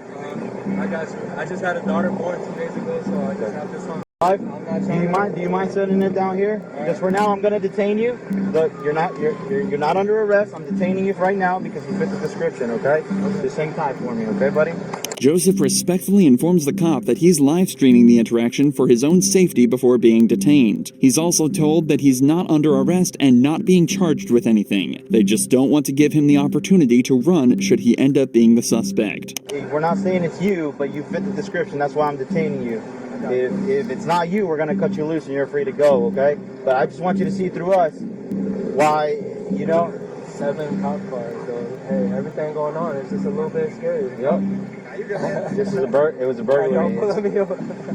S22: I got you. I just had a daughter born 2 days ago, so I just have this on.
S2: Do you mind setting it down here? Because for now I'm gonna detain you. But you're not under arrest. I'm detaining you right now because you fit the description, okay? Just hang tight for me, okay, buddy?
S18: Joseph respectfully informs the cop that he's live streaming the interaction for his own safety before being detained. He's also told that he's not under arrest and not being charged with anything. They just don't want to give him the opportunity to run should he end up being the suspect.
S2: We're not saying it's you, but you fit the description. That's why I'm detaining you. If it's not you, we're gonna cut you loose and you're free to go, okay? But I just want you to see through us why,
S22: 7 cop cars, so hey, everything going on, it's just a little bit scary.
S2: Yep. This is it was a burglary.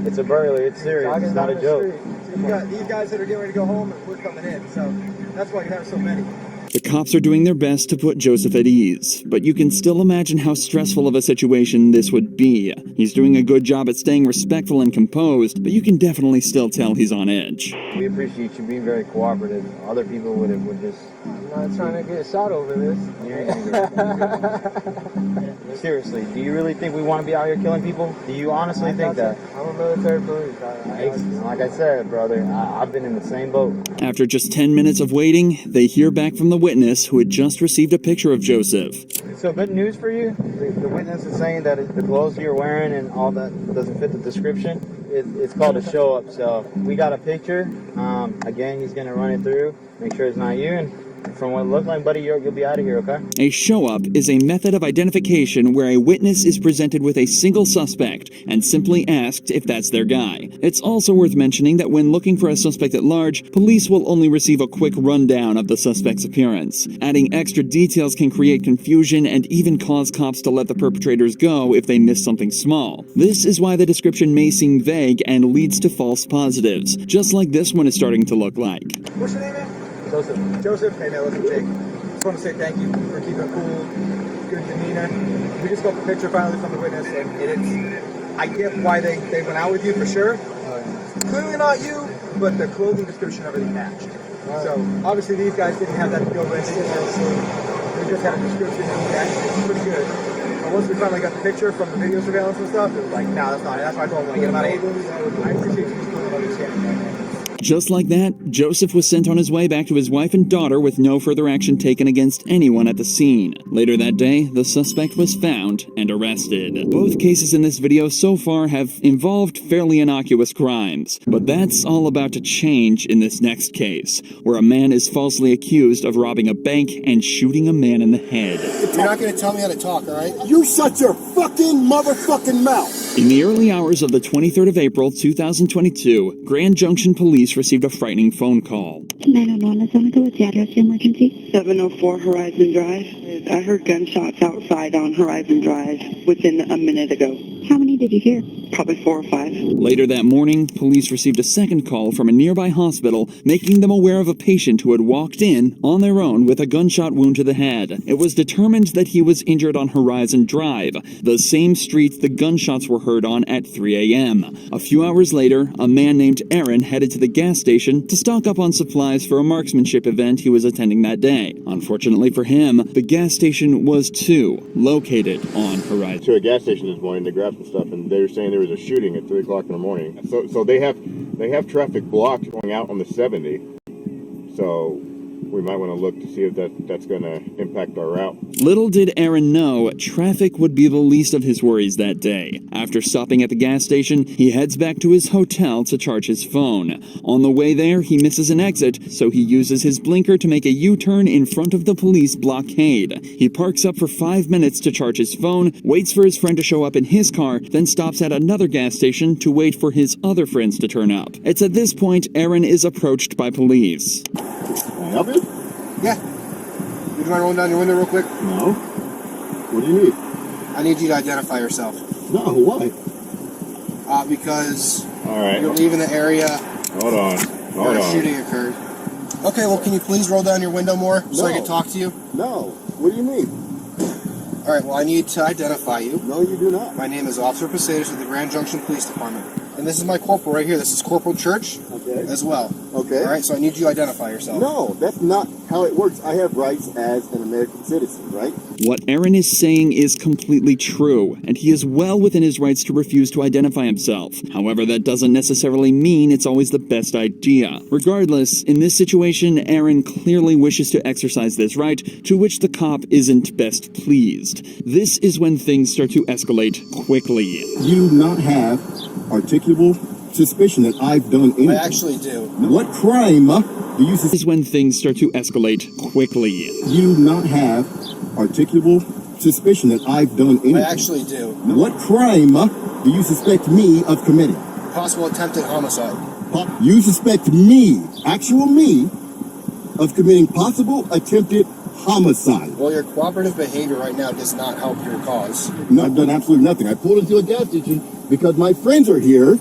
S2: It's a burglary. It's serious. It's not a joke.
S22: So you got these guys that are getting ready to go home, and we're coming in. So that's why you have so many.
S18: The cops are doing their best to put Joseph at ease, but you can still imagine how stressful of a situation this would be. He's doing a good job at staying respectful and composed, but you can definitely still tell he's on edge.
S2: We appreciate you being very cooperative. Other people would just...
S22: I'm not trying to get shot over this.
S2: Seriously, do you really think we want to be out here killing people? Do you honestly think that?
S22: I'm a military police.
S2: Like I said, brother, I've been in the same boat.
S18: After just 10 minutes of waiting, they hear back from the witness who had just received a picture of Joseph.
S2: So good news for you. The witness is saying that the clothes you're wearing and all that doesn't fit the description. It's called a show up. So we got a picture. Again, he's gonna run it through, make sure it's not you, and from what it looks like, buddy, you'll be out of here, okay?
S18: A show-up is a method of identification where a witness is presented with a single suspect and simply asked if that's their guy. It's also worth mentioning that when looking for a suspect at large, police will only receive a quick rundown of the suspect's appearance. Adding extra details can create confusion and even cause cops to let the perpetrators go if they miss something small. This is why the description may seem vague and leads to false positives, just like this one is starting to look like.
S22: What's your name, man? Joseph, hey man, listen, Jake. Just want to say thank you for keeping it cool, good demeanor. We just got the picture finally from the witness, and I get why they went out with you for sure. Clearly not you, but the clothing description, everything matched. So obviously these guys didn't have that to go with. They just had a description and it's pretty good. But once we finally got the picture from the video surveillance and stuff, it was like, nah, that's not it. That's why I told them to get them out of here. I appreciate you just doing understanding that, man.
S18: Just like that, Joseph was sent on his way back to his wife and daughter with no further action taken against anyone at the scene. Later that day, the suspect was found and arrested. Both cases in this video so far have involved fairly innocuous crimes, but that's all about to change in this next case, where a man is falsely accused of robbing a bank and shooting a man in the head.
S16: You're not going to tell me how to talk, all right? You shut your fucking motherfucking mouth!
S18: In the early hours of the 23rd of April, 2022, Grand Junction Police received a frightening phone call.
S21: 911, is that what's the address of the emergency?
S23: 704 Horizon Drive.
S20: is I heard gunshots outside on Horizon Drive within a minute ago. How many did you hear? Probably 4 or 5.
S18: Later that morning, police received a second call from a nearby hospital, making them aware of a patient who had walked in on their own with a gunshot wound to the head. It was determined that he was injured on Horizon Drive, the same street the gunshots were heard on at 3 a.m. A few hours later, a man named Aaron headed to the gas station to stock up on supplies for a marksmanship event he was attending that day. Unfortunately for him, the gas station was too located on Horizon.
S3: To a gas station this morning to grab some stuff, and they were saying there was a shooting at 3 o'clock in the morning. So they have traffic blocked going out on the 70. So we might want to look to see if that's going to impact our route.
S18: Little did Aaron know, traffic would be the least of his worries that day. After stopping at the gas station, he heads back to his hotel to charge his phone. On the way there, he misses an exit, so he uses his blinker to make a U-turn in front of the police blockade. He parks up for 5 minutes to charge his phone, waits for his friend to show up in his car, then stops at another gas station to wait for his other friends to turn up. It's at this point Aaron is approached by police.
S3: Can I help you?
S10: Yeah. Would you mind rolling down your window real quick?
S3: No. What do you need?
S10: I need you to identify yourself.
S3: No, why?
S10: Because
S3: Alright.
S10: you're leaving the area
S3: Hold on.
S10: where a shooting occurred. Okay, well, can you please roll down your window more so I
S3: No.
S10: can talk to you?
S3: No. What do you mean?
S10: Alright, well, I need to identify you.
S3: No, you do not.
S10: My name is Officer Posadas with the Grand Junction Police Department. And this is my corporal right here. This is Corporal Church as well.
S3: Okay.
S10: Alright, so I need you to identify yourself.
S3: No, that's not how it works. I have rights as an American citizen, right?
S18: What Aaron is saying is completely true, and he is well within his rights to refuse to identify himself. However, that doesn't necessarily mean it's always the best idea. Regardless, in this situation, Aaron clearly wishes to exercise this right, to which the cop isn't best pleased. This is when things start to escalate quickly.
S3: You do not have articulable suspicion that I've done anything.
S10: I actually do.
S3: What crime do you
S18: This is when things start to escalate quickly.
S3: You do not have articulable suspicion that I've done anything.
S10: I actually do.
S3: What crime do you suspect me of committing?
S10: Possible attempted homicide.
S3: You suspect me, actual me, of committing possible attempted homicide.
S10: Well, your cooperative behavior right now does not help your cause.
S3: No, I've done absolutely nothing. I pulled into a gas station because my friends are here,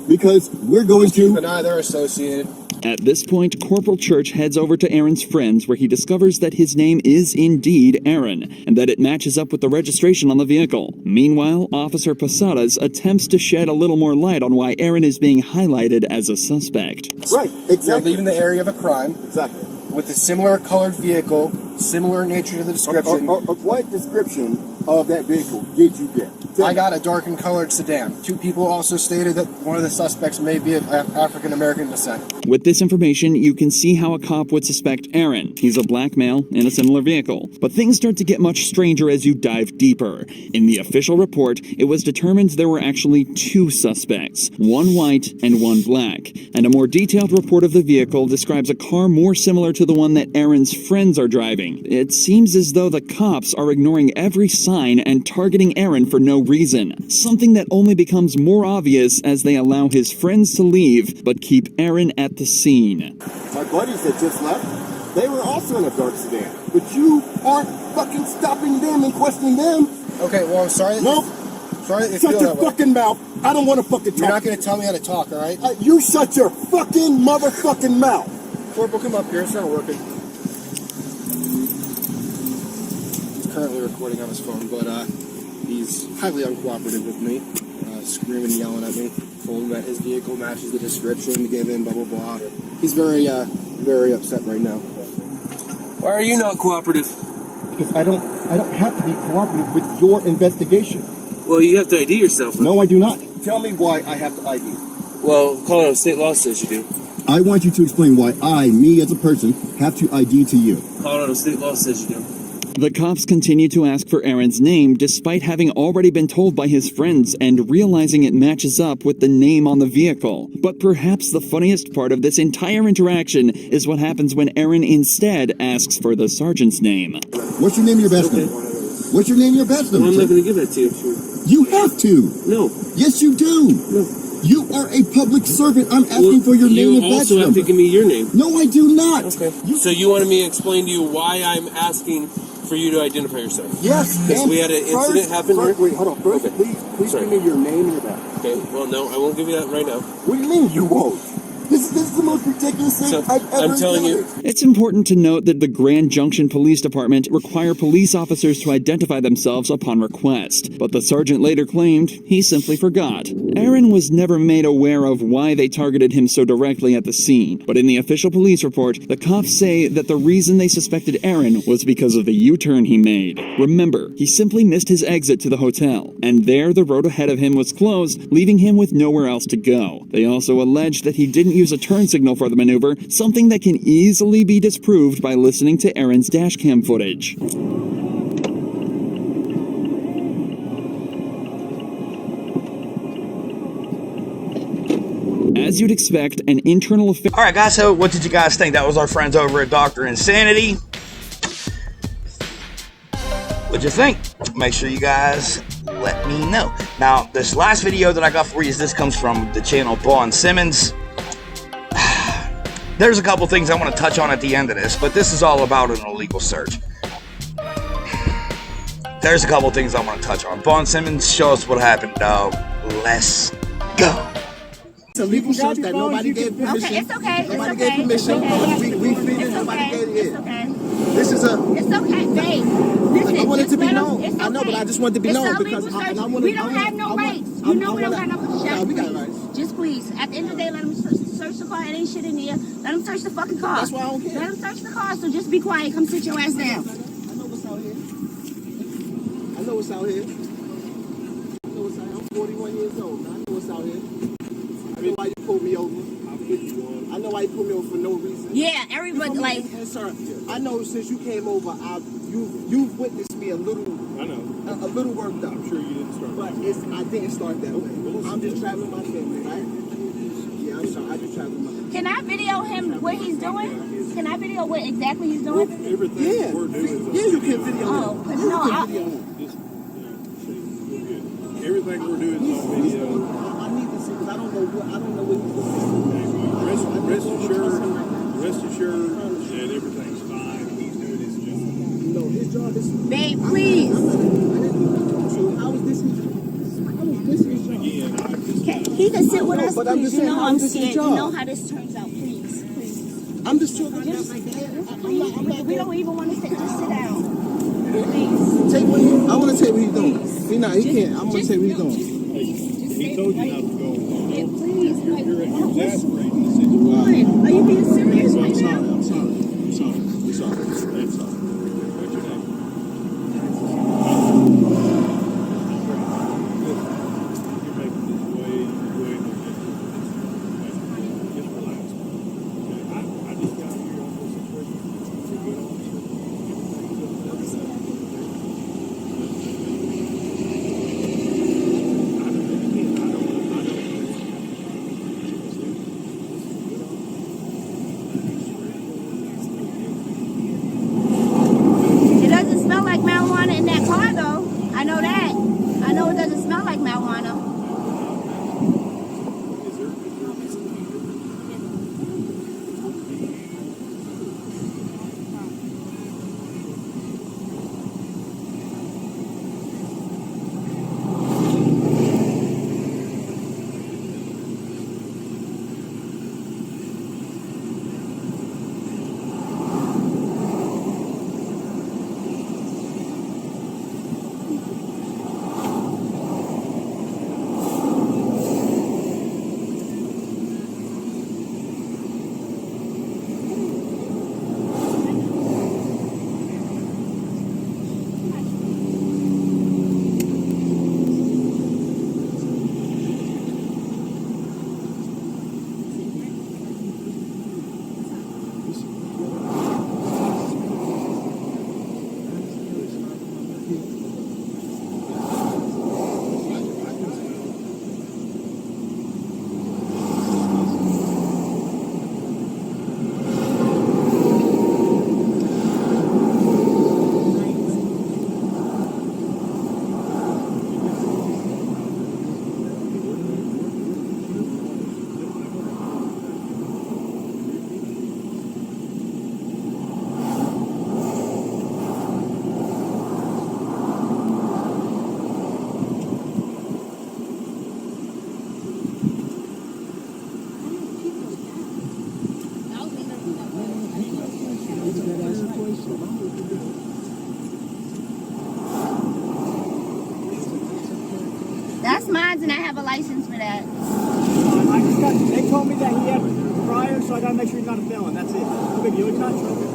S3: because we're going to...
S10: Keep an eye, they're associated.
S18: At this point, Corporal Church heads over to Aaron's friends, where he discovers that his name is indeed Aaron, and that it matches up with the registration on the vehicle. Meanwhile, Officer Posadas attempts to shed a little more light on why Aaron is being highlighted as a suspect.
S3: Right, exactly.
S10: You're leaving the area of a crime.
S3: Exactly.
S10: With a similar colored vehicle, similar nature to the description.
S3: What description of that vehicle did you get?
S10: I got a darkened colored sedan. 2 people also stated that one of the suspects may be of African American descent.
S18: With this information, you can see how a cop would suspect Aaron. He's a black male in a similar vehicle. But things start to get much stranger as you dive deeper. In the official report, it was determined there were actually 2 suspects, one white and one black. And a more detailed report of the vehicle describes a car more similar to the one that Aaron's friends are driving. It seems as though the cops are ignoring every sign and targeting Aaron for no reason, something that only becomes more obvious as they allow his friends to leave, but keep Aaron at the scene.
S3: My buddies that just left, they were also in a dark sedan, but you aren't fucking stopping them and questioning them.
S10: Okay, well, I'm sorry.
S3: Nope.
S10: Sorry that you
S3: Shut
S10: feel
S3: your
S10: that way.
S3: fucking mouth. I don't want to fucking talk.
S10: You're not going to tell me how to talk, all right?
S3: You shut your fucking motherfucking mouth.
S10: Corporal, come up here. It's not working. He's currently recording on his phone, but he's highly uncooperative with me, screaming and yelling at me, told him that his vehicle matches the description given, blah, blah, blah. He's very upset right now.
S17: Why are you not cooperative?
S3: Because I don't have to be cooperative with your investigation.
S17: Well, you have to ID yourself.
S3: No, I do not. Tell me why I have to ID.
S17: Well, Colorado state law says you do.
S3: I want you to explain why I, me as a person, have to ID to you.
S17: Colorado state law says you do.
S18: The cops continue to ask for Aaron's name despite having already been told by his friends and realizing it matches up with the name on the vehicle. But perhaps the funniest part of this entire interaction is what happens when Aaron instead asks for the sergeant's name.
S3: What's your name and your badge number? What's your name and your badge number?
S17: Well, I'm not going to give that to you.
S3: You have to.
S17: No.
S3: Yes, you do.
S17: No.
S3: You are a public servant. I'm asking for your name and badge
S17: You also have
S3: number.
S17: to give me your name.
S3: No, I do not.
S17: Okay. So you wanted me to explain to you why I'm asking for you to identify yourself.
S10: Yes.
S17: Because we had an incident happen here.
S10: Wait, hold on. First, please give me your name and your back.
S17: Okay. Well, no, I won't give you that right now.
S10: What do you mean you won't? This is the most ridiculous thing I've ever
S17: I'm telling you.
S18: It's important to note that the Grand Junction Police Department require police officers to identify themselves upon request, but the sergeant later claimed he simply forgot. Aaron was never made aware of why they targeted him so directly at the scene, but in the official police report, the cops say that the reason they suspected Aaron was because of the U-turn he made. Remember, he simply missed his exit to the hotel, and there the road ahead of him was closed, leaving him with nowhere else to go. They also alleged that he didn't use a turn signal for the maneuver, something that can easily be disproved by listening to Aaron's dashcam footage. As you'd expect, an internal affair.
S1: All right, guys, so what did you guys think? That was our friends over at Dr. Insanity. What'd you think? Make sure you guys let me know. Now, this last video that I got for you, this comes from the channel Vaughn Simmons. There's a couple things I want to touch on at the end of this, but this is all about an illegal search. There's a couple things I want to touch on. Vaughn Simmons, show us what happened, dog. Let's go.
S16: It's a legal search that nobody gave permission.
S21: Okay, it's okay.
S16: Nobody gave permission. We feed it. Nobody gave it.
S21: It's okay.
S16: This is a.
S21: It's okay, babe. Listen,
S16: I want it to be
S21: let 'em-
S16: known.
S21: it's
S16: I know,
S21: okay.
S16: but I just want it to be
S21: It's
S16: known
S21: a
S16: because
S21: legal
S16: I
S21: search.
S16: want.
S21: We don't have no rights. You know we don't got no rights.
S16: We got rights.
S21: Just please, at the end of the day, let them search the car. It ain't shit in there. Let them search the fucking car.
S16: That's why I don't care.
S21: Let them search the car. So just be quiet. Come sit your ass down.
S16: I know what's out here. I know what's out here. I know what's out here. I'm 41 years old. I know what's out here. I know why you pulled me over. I know why you pulled me over for no reason.
S21: Yeah, everybody like.
S16: And sir, I know since you came over, you've witnessed me a little.
S5: I know.
S16: A little worked up.
S5: I'm sure you didn't start.
S16: But I didn't start that way. I'm just traveling my family, right? Yeah, I'm sorry. I just traveling my family.
S21: Can I video him what he's doing? Can I video what exactly he's doing?
S5: Everything we're doing is
S16: you can video.
S21: Oh, cause no,
S5: everything we're doing is on video.
S16: I need to see because I don't know what he's doing.
S5: Rest assured that everything's fine. He's doing his job.
S16: No, his job is.
S21: Babe, please.
S16: So how is this his job?
S21: Okay, he can sit with us,
S16: but I'm
S21: please.
S16: just
S21: You
S16: saying,
S21: know
S16: how
S21: I'm
S16: is this his
S21: scared. You
S16: job?
S21: know how this turns out, please.
S16: I'm just talking.
S21: We don't even want to sit. Just sit down.
S16: Take what I want to tell you what he's doing. He can't. I'm going to tell you what he's doing.
S5: He told you not to go.
S21: Please,
S5: You're exasperating the
S21: what?
S5: situation.
S21: Are you being serious right now?
S16: I'm sorry.
S5: That's all. What's your name? You're making this way more difficult. Just relax. Okay, I just got here on this situation. You're a good officer.
S21: lines and I have a license for that.
S14: They told me that he had prior, so I gotta make sure he's not a felon. That's it. No big deal. He's not trouble.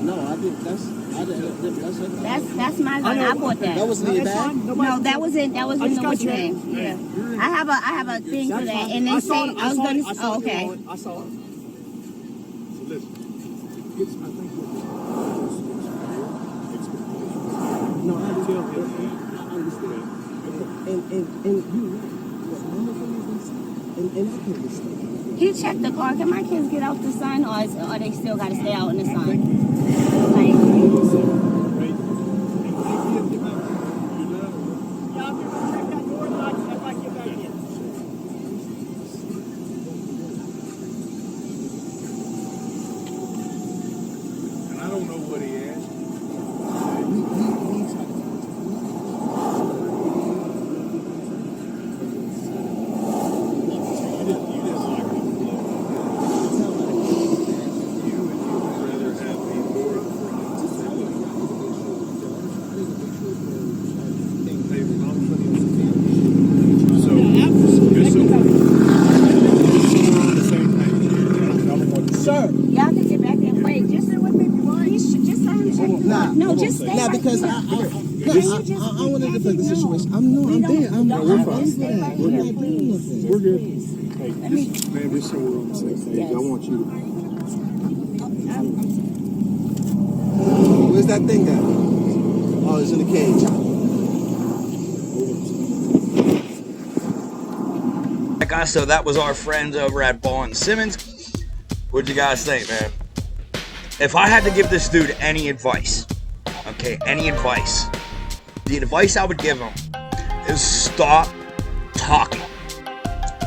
S10: No, I didn't.
S21: That's my line. I bought that.
S10: That wasn't in your bag?
S21: No, that was in the what's name. Yeah. I have a thing for that, and they say I was gonna. Oh, okay.
S14: I saw it. So listen, no, I understand. And
S21: He checked the car. Can my kids get out the sign, or they still got to stay out in the sign?
S15: And I don't know what he asked.
S21: Sir, y'all can get back there and wait. Just let him check. No, just stay right
S10: because
S21: here.
S10: I wanted to play the situation. I'm there. I'm
S15: We're fine.
S21: Stay right here, please.
S15: We're good.
S21: Hey,
S15: Man, just so we're on the same page, I want you to.
S10: Where's that thing at? Oh, it's in the cage.
S1: Guys, so that was our friends over at Ball and Simmons. What'd you guys think, man? If I had to give this dude any advice, okay, any advice, the advice I would give him is stop talking.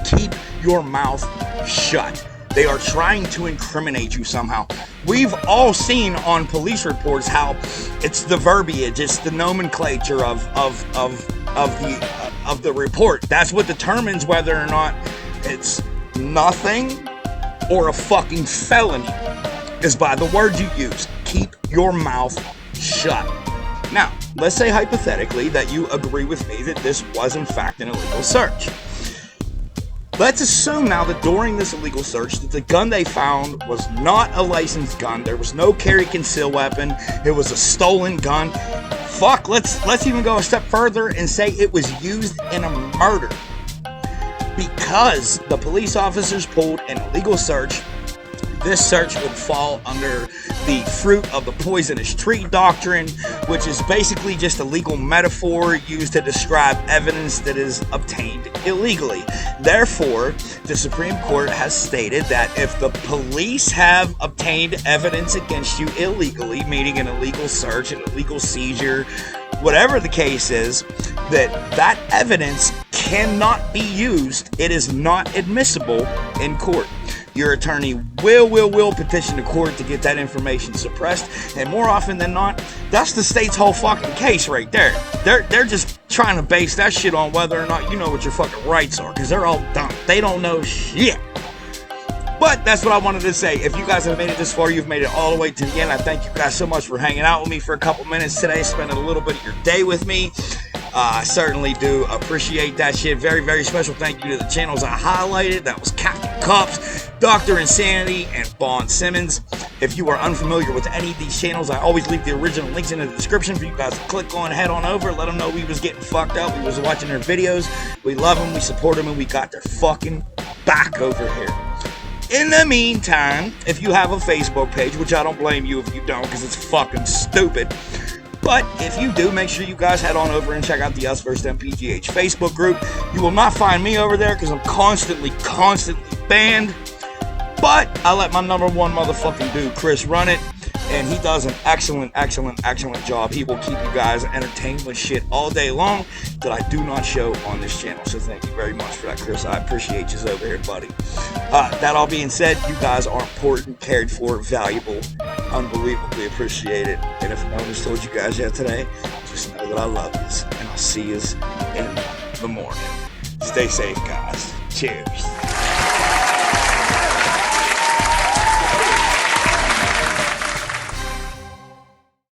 S1: Keep your mouth shut. They are trying to incriminate you somehow. We've all seen on police reports how it's the verbiage, it's the nomenclature of the report. That's what determines whether or not it's nothing or a fucking felony, is by the words you use. Keep your mouth shut. Now, let's say hypothetically that you agree with me that this was in fact an illegal search. Let's assume now that during this illegal search that the gun they found was not a licensed gun. There was no carry conceal weapon. It was a stolen gun. Fuck, let's even go a step further and say it was used in a murder. Because the police officers pulled an illegal search, this search would fall under the fruit of the poisonous tree doctrine, which is basically just a legal metaphor used to describe evidence that is obtained illegally. Therefore, the Supreme Court has stated that if the police have obtained evidence against you illegally, meaning an illegal search, an illegal seizure, whatever the case is, that evidence cannot be used. It is not admissible in court. Your attorney will petition the court to get that information suppressed, and more often than not, that's the state's whole fucking case right there. They're just trying to base that shit on whether or not you know what your fucking rights are, because they're all dumb. They don't know shit. But that's what I wanted to say. If you guys have made it this far, you've made it all the way to the end. I thank you guys so much for hanging out with me for a couple minutes today, spending a little bit of your day with me. I certainly do appreciate that shit. Very, very special thank you to the channels I highlighted. That was Captain Cups, Dr. Insanity, and Bond Simmons. If you are unfamiliar with any of these channels, I always leave the original links in the description for you guys to click on, head on over, let them know we was getting fucked up, we was watching their videos. We love them, we support them, and we got their fucking back over here. In the meantime, if you have a Facebook page, which I don't blame you if you don't, because it's fucking stupid, but if you do, make sure you guys head on over and check out the USVSTHEMPGH Facebook group. You will not find me over there because I'm constantly banned. But I let my number one motherfucking dude, Chris, run it. And he does an excellent job. He will keep you guys entertained with shit all day long that I do not show on this channel. So thank you very much for that, Chris. I appreciate you over here, buddy. That all being said, you guys are important, cared for, valuable, unbelievably appreciated. And if no one has told you guys yet today, just know that I love you. And I'll see you in the morning. Stay safe, guys. Cheers.